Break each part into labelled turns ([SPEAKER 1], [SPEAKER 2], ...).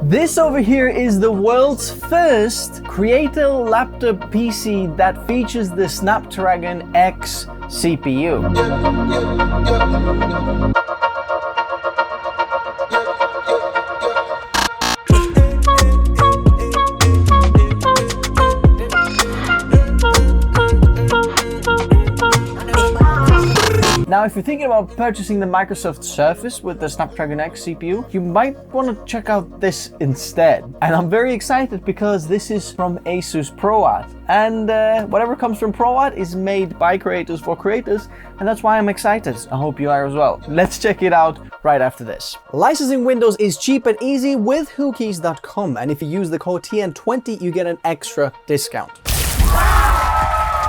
[SPEAKER 1] This over here is the world's first creator laptop PC that features the Snapdragon X CPU. Now, if you're thinking about purchasing the Microsoft Surface with the Snapdragon X CPU, you might want to check out this instead. And I'm very excited because this is from ASUS ProArt. And whatever comes from ProArt is made by creators for creators, and that's why I'm excited. I hope you are as well. Let's check it out right after this. Licensing Windows is cheap and easy with whokeys.com, and if you use the code TN20, you get an extra discount.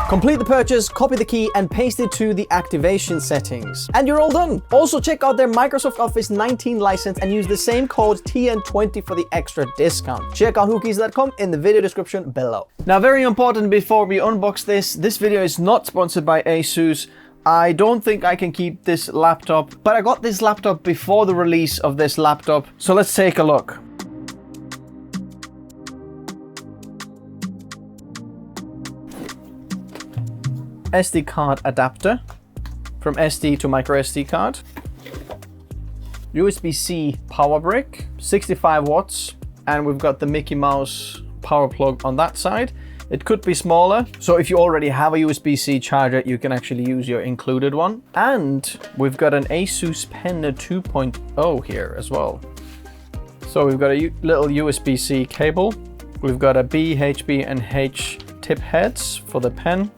[SPEAKER 1] Complete the purchase, copy the key, and paste it to the activation settings. And you're all done. Also check out their Microsoft Office 19 license and use the same code TN20 for the extra discount. Check out whokeys.com in the video description below. Now, very important before we unbox this video is not sponsored by ASUS. I don't think I can keep this laptop, but I got this laptop before the release of this laptop. So let's take a look. SD card adapter from SD to micro SD card, USB-C power brick, 65 watts, and we've got the Mickey Mouse power plug on that side. It could be smaller, so if you already have a USB-C charger, you can actually use your included one. And we've got an ASUS Pen 2.0 here as well. So we've got a little USB-C cable. We've got a B, HB, and H tip heads for the pen.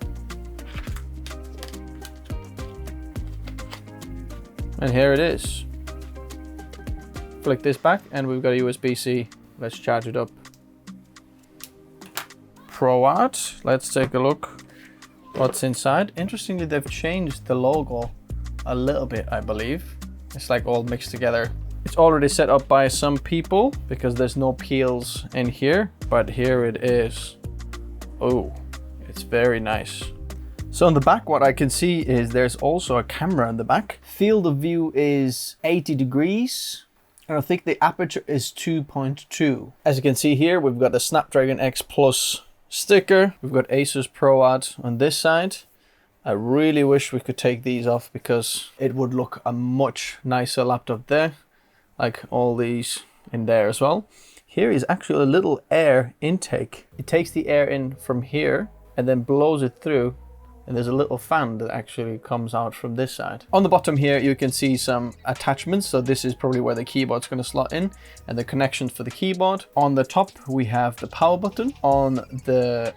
[SPEAKER 1] And here it is. Flick this back and we've got a USB-C. Let's charge it up. ProArt. Let's take a look what's inside. Interestingly, they've changed the logo a little bit, I believe. It's like all mixed together. It's already set up by some people because there's no peels in here, but here it is. Oh, it's very nice. So on the back, what I can see is there's also a camera in the back. Field of view is 80 degrees. And I think the aperture is 2.2. As you can see here, we've got the Snapdragon X Plus sticker. We've got ASUS ProArt on this side. I really wish we could take these off because it would look a much nicer laptop there. Like all these in there as well. Here is actually a little air intake. It takes the air in from here and then blows it through. And there's a little fan that actually comes out from this side. On the bottom here, you can see some attachments. So this is probably where the keyboard's going to slot in and the connections for the keyboard. On the top, we have the power button. On the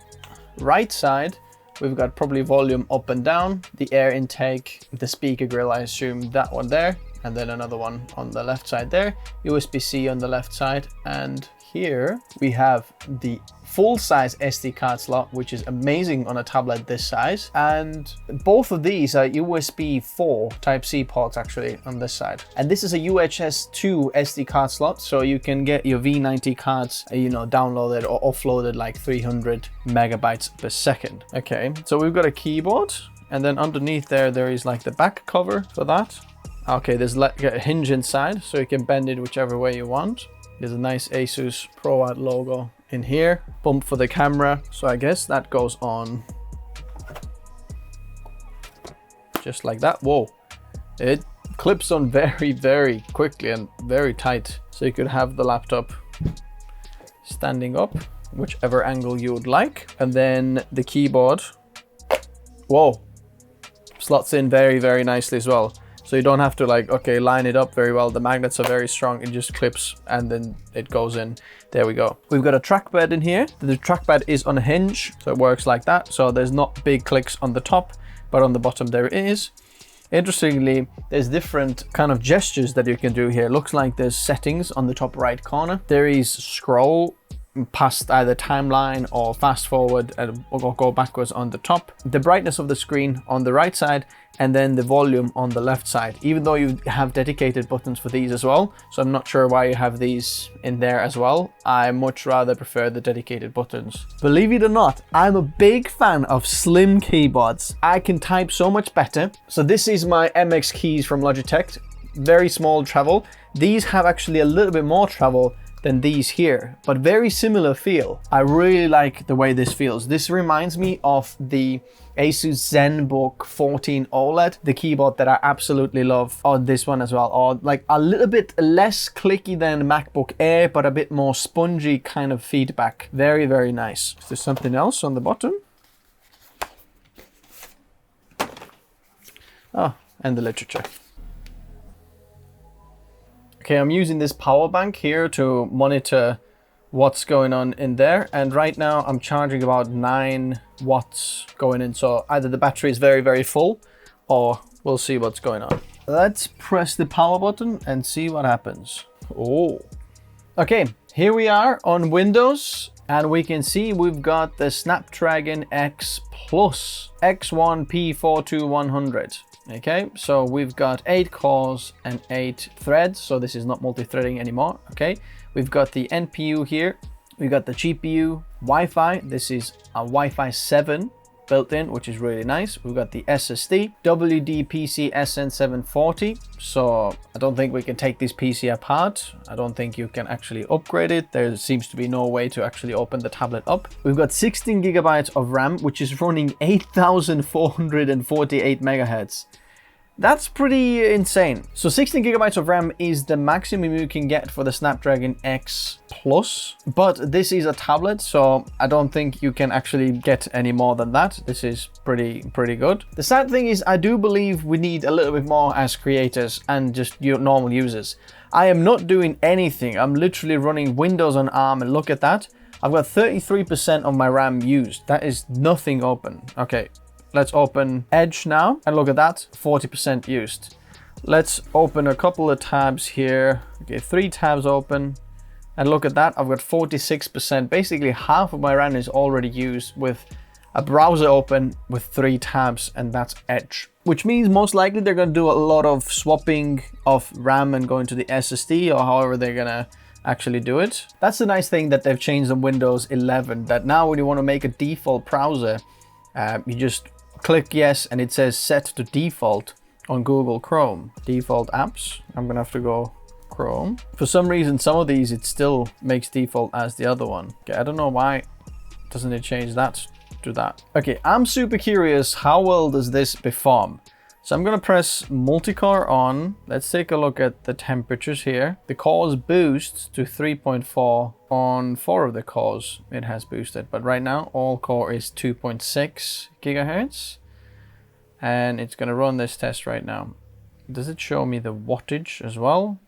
[SPEAKER 1] right side, we've got probably volume up and down, the air intake, the speaker grill, I assume that one there, and then another one on the left side there, USB-C on the left side, and here we have the full-size SD card slot, which is amazing on a tablet this size. And both of these are USB 4 Type-C ports actually on this side. And this is a UHS 2 SD card slot, so you can get your V90 cards, downloaded or offloaded like 300 megabytes per second. Okay, so we've got a keyboard, and then underneath there is like the back cover for that. Okay, there's a hinge inside, so you can bend it whichever way you want. There's a nice ASUS ProArt logo in here. Bump for the camera. So I guess that goes on just like that. Whoa. It clips on very, very quickly and very tight. So you could have the laptop standing up, whichever angle you would like. And then the keyboard, whoa, slots in very, very nicely as well. So you don't have to line it up very well. The magnets are very strong. It just clips and then it goes in. There we go. We've got a trackpad in here. The trackpad is on a hinge, so it works like that. So there's not big clicks on the top, but on the bottom there is. Interestingly, there's different kind of gestures that you can do here. Looks like there's settings on the top right corner. There is scroll past either timeline or fast forward or go backwards on the top. The brightness of the screen on the right side, and then the volume on the left side, even though you have dedicated buttons for these as well. So I'm not sure why you have these in there as well. I much rather prefer the dedicated buttons. Believe it or not, I'm a big fan of slim keyboards. I can type so much better. So this is my MX keys from Logitech. Very small travel. These have actually a little bit more travel than these here, but very similar feel. I really like the way this feels. This reminds me of the ASUS ZenBook 14 OLED, the keyboard that I absolutely love on this one as well, or like a little bit less clicky than MacBook Air, but a bit more spongy kind of feedback. Very, very nice. Is there something else on the bottom? Oh, and the literature. Okay, I'm using this power bank here to monitor what's going on in there, and right now I'm charging about 9 watts going in, so either the battery is very, very full, or we'll see what's going on. Let's press the power button and see what happens. Oh, okay, here we are on Windows, and we can see we've got the Snapdragon X Plus X1 P42100. Okay, so we've got 8 cores and 8 threads, so this is not multi-threading anymore. Okay, we've got the NPU here, we've got the GPU, Wi-Fi. This is a Wi-Fi 7 built in, which is really nice. We've got the SSD, WD-PC SN740. So I don't think we can take this PC apart. I don't think you can actually upgrade it. There seems to be no way to actually open the tablet up. We've got 16 gigabytes of RAM, which is running 8,448 megahertz. That's pretty insane. So 16 gigabytes of RAM is the maximum you can get for the Snapdragon X Plus, but this is a tablet, so I don't think you can actually get any more than that. This is pretty good. The sad thing is I do believe we need a little bit more as creators and just normal users. I am not doing anything. I'm literally running Windows on ARM, and look at that. I've got 33% of my RAM used. That is nothing open. Okay. Let's open Edge now, and look at that, 40% used. Let's open a couple of tabs here. Okay, 3 tabs open, and look at that, I've got 46%. Basically half of my RAM is already used with a browser open with 3 tabs, and that's Edge. Which means most likely they're gonna do a lot of swapping of RAM and going to the SSD, or however they're gonna actually do it. That's the nice thing that they've changed on Windows 11, that now when you wanna make a default browser, you just click yes, and it says set to default on Google Chrome. Default apps, I'm gonna have to go Chrome. For some reason, some of these, it still makes default as the other one. Okay, I don't know why doesn't it change that to that. Okay, I'm super curious, how well does this perform? So I'm gonna press multi-core on. Let's take a look at the temperatures here. The cores boost to 3.4 on 4 of the cores. It has boosted, but right now all core is 2.6 gigahertz, and it's gonna run this test right now. Does it show me the wattage as well?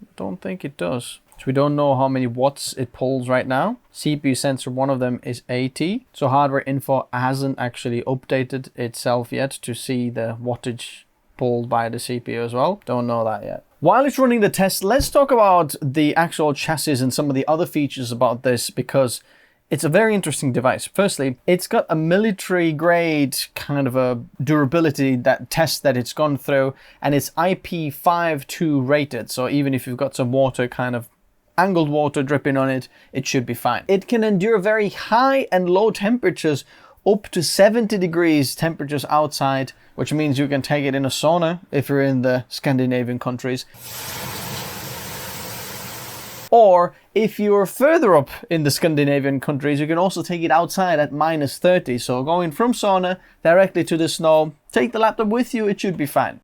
[SPEAKER 1] I don't think it does. So we don't know how many watts it pulls right now. CPU sensor, one of them is 80. So hardware info hasn't actually updated itself yet to see the wattage pulled by the CPU as well. Don't know that yet. While it's running the test, let's talk about the actual chassis and some of the other features about this, because it's a very interesting device. Firstly, it's got a military grade kind of a durability test that it's gone through, and it's IP52 rated. So even if you've got some water, kind of angled water dripping on it, it should be fine. It can endure very high and low temperatures, up to 70 degrees temperatures outside, which means you can take it in a sauna if you're in the Scandinavian countries. Or if you're further up in the Scandinavian countries, you can also take it outside at -30. So going from sauna directly to the snow, take the laptop with you, it should be fine.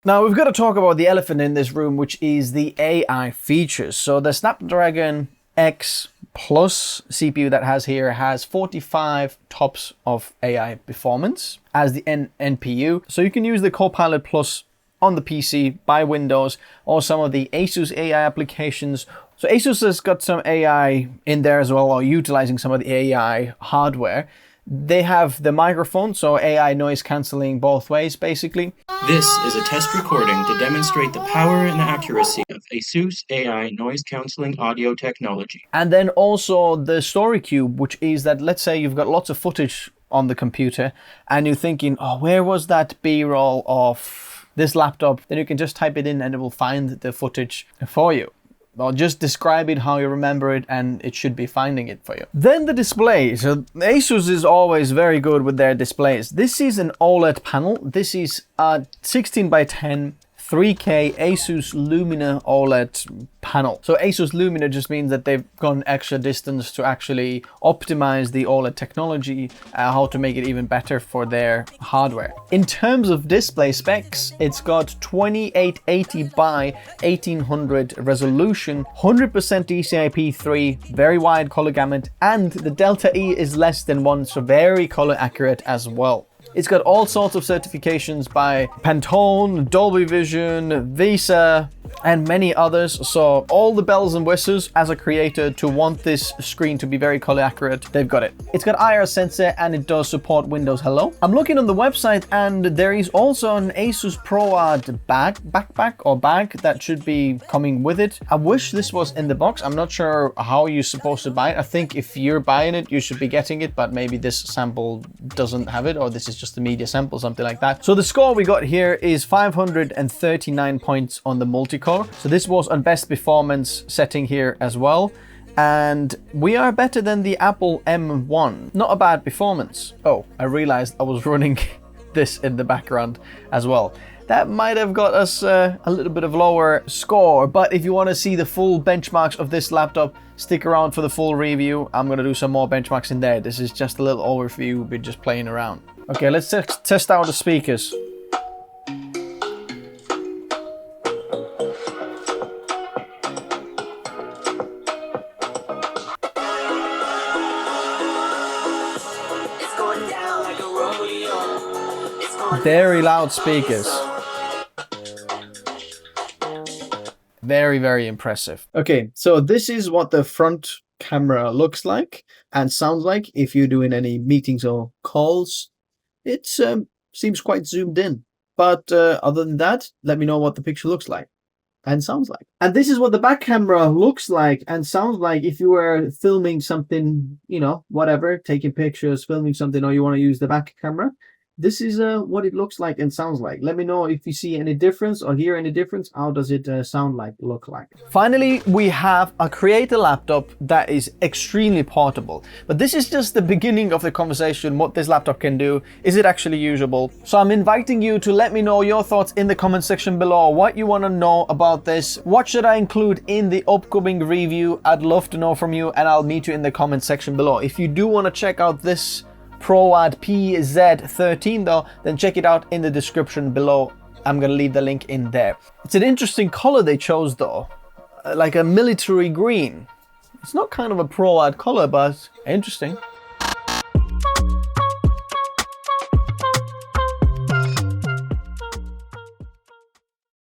[SPEAKER 1] Now we've got to talk about the elephant in this room, which is the AI features. So the Snapdragon X Plus CPU that has here has 45 tops of AI performance as the NPU. So you can use the Copilot Plus on the PC by Windows, or some of the ASUS AI applications. So ASUS has got some AI in there as well, or utilizing some of the AI hardware. They have the microphone, so AI noise cancelling both ways, basically.
[SPEAKER 2] This is a test recording to demonstrate the power and accuracy of ASUS AI noise cancelling audio technology.
[SPEAKER 1] And then also the story cube, which is that, let's say you've got lots of footage on the computer and you're thinking, oh, where was that B-roll of this laptop? Then you can just type it in and it will find the footage for you. Or just describe it how you remember it and it should be finding it for you. Then the display. So ASUS is always very good with their displays. This is an OLED panel. This is a 16 by 10 3K ASUS Lumina OLED panel. So ASUS Lumina just means that they've gone extra distance to actually optimize the OLED technology, how to make it even better for their hardware. In terms of display specs, it's got 2880 by 1800 resolution, 100% DCI-P3, very wide color gamut, and the Delta E is less than 1, so very color accurate as well. It's got all sorts of certifications by Pantone, Dolby Vision, Visa, and many others. So all the bells and whistles as a creator to want this screen to be very color accurate, they've got it. It's got IR sensor and it does support Windows Hello. I'm looking on the website and there is also an ASUS ProArt bag that should be coming with it. I wish this was in the box. I'm not sure how you're supposed to buy it. I think if you're buying it, you should be getting it, but maybe this sample doesn't have it, or this is just a media sample, something like that. So the score we got here is 539 points on the multi-core. So this was on best performance setting here as well. And we are better than the Apple M1. Not a bad performance. Oh, I realized I was running this in the background as well. That might have got us a little bit of lower score, but if you want to see the full benchmarks of this laptop, stick around for the full review. I'm going to do some more benchmarks in there. This is just a little overview, we're just playing around. Okay, let's test out the speakers. Very loud speakers. Very, very impressive. Okay, so this is what the front camera looks like and sounds like if you're doing any meetings or calls. It seems quite zoomed in. But other than that, let me know what the picture looks like and sounds like. And this is what the back camera looks like and sounds like if you were filming something, you know, whatever, taking pictures, filming something, or you want to use the back camera. This is what it looks like and sounds like. Let me know if you see any difference or hear any difference. How does it sound like, look like? Finally, we have a creator laptop that is extremely portable. But this is just the beginning of the conversation, what this laptop can do. Is it actually usable? So I'm inviting you to let me know your thoughts in the comment section below, what you want to know about this. What should I include in the upcoming review? I'd love to know from you, and I'll meet you in the comment section below. If you do want to check out this ProArt PZ13 though, then check it out in the description below. I'm gonna leave the link in there. It's an interesting color they chose though, like a military green. It's not kind of a ProArt color, but interesting.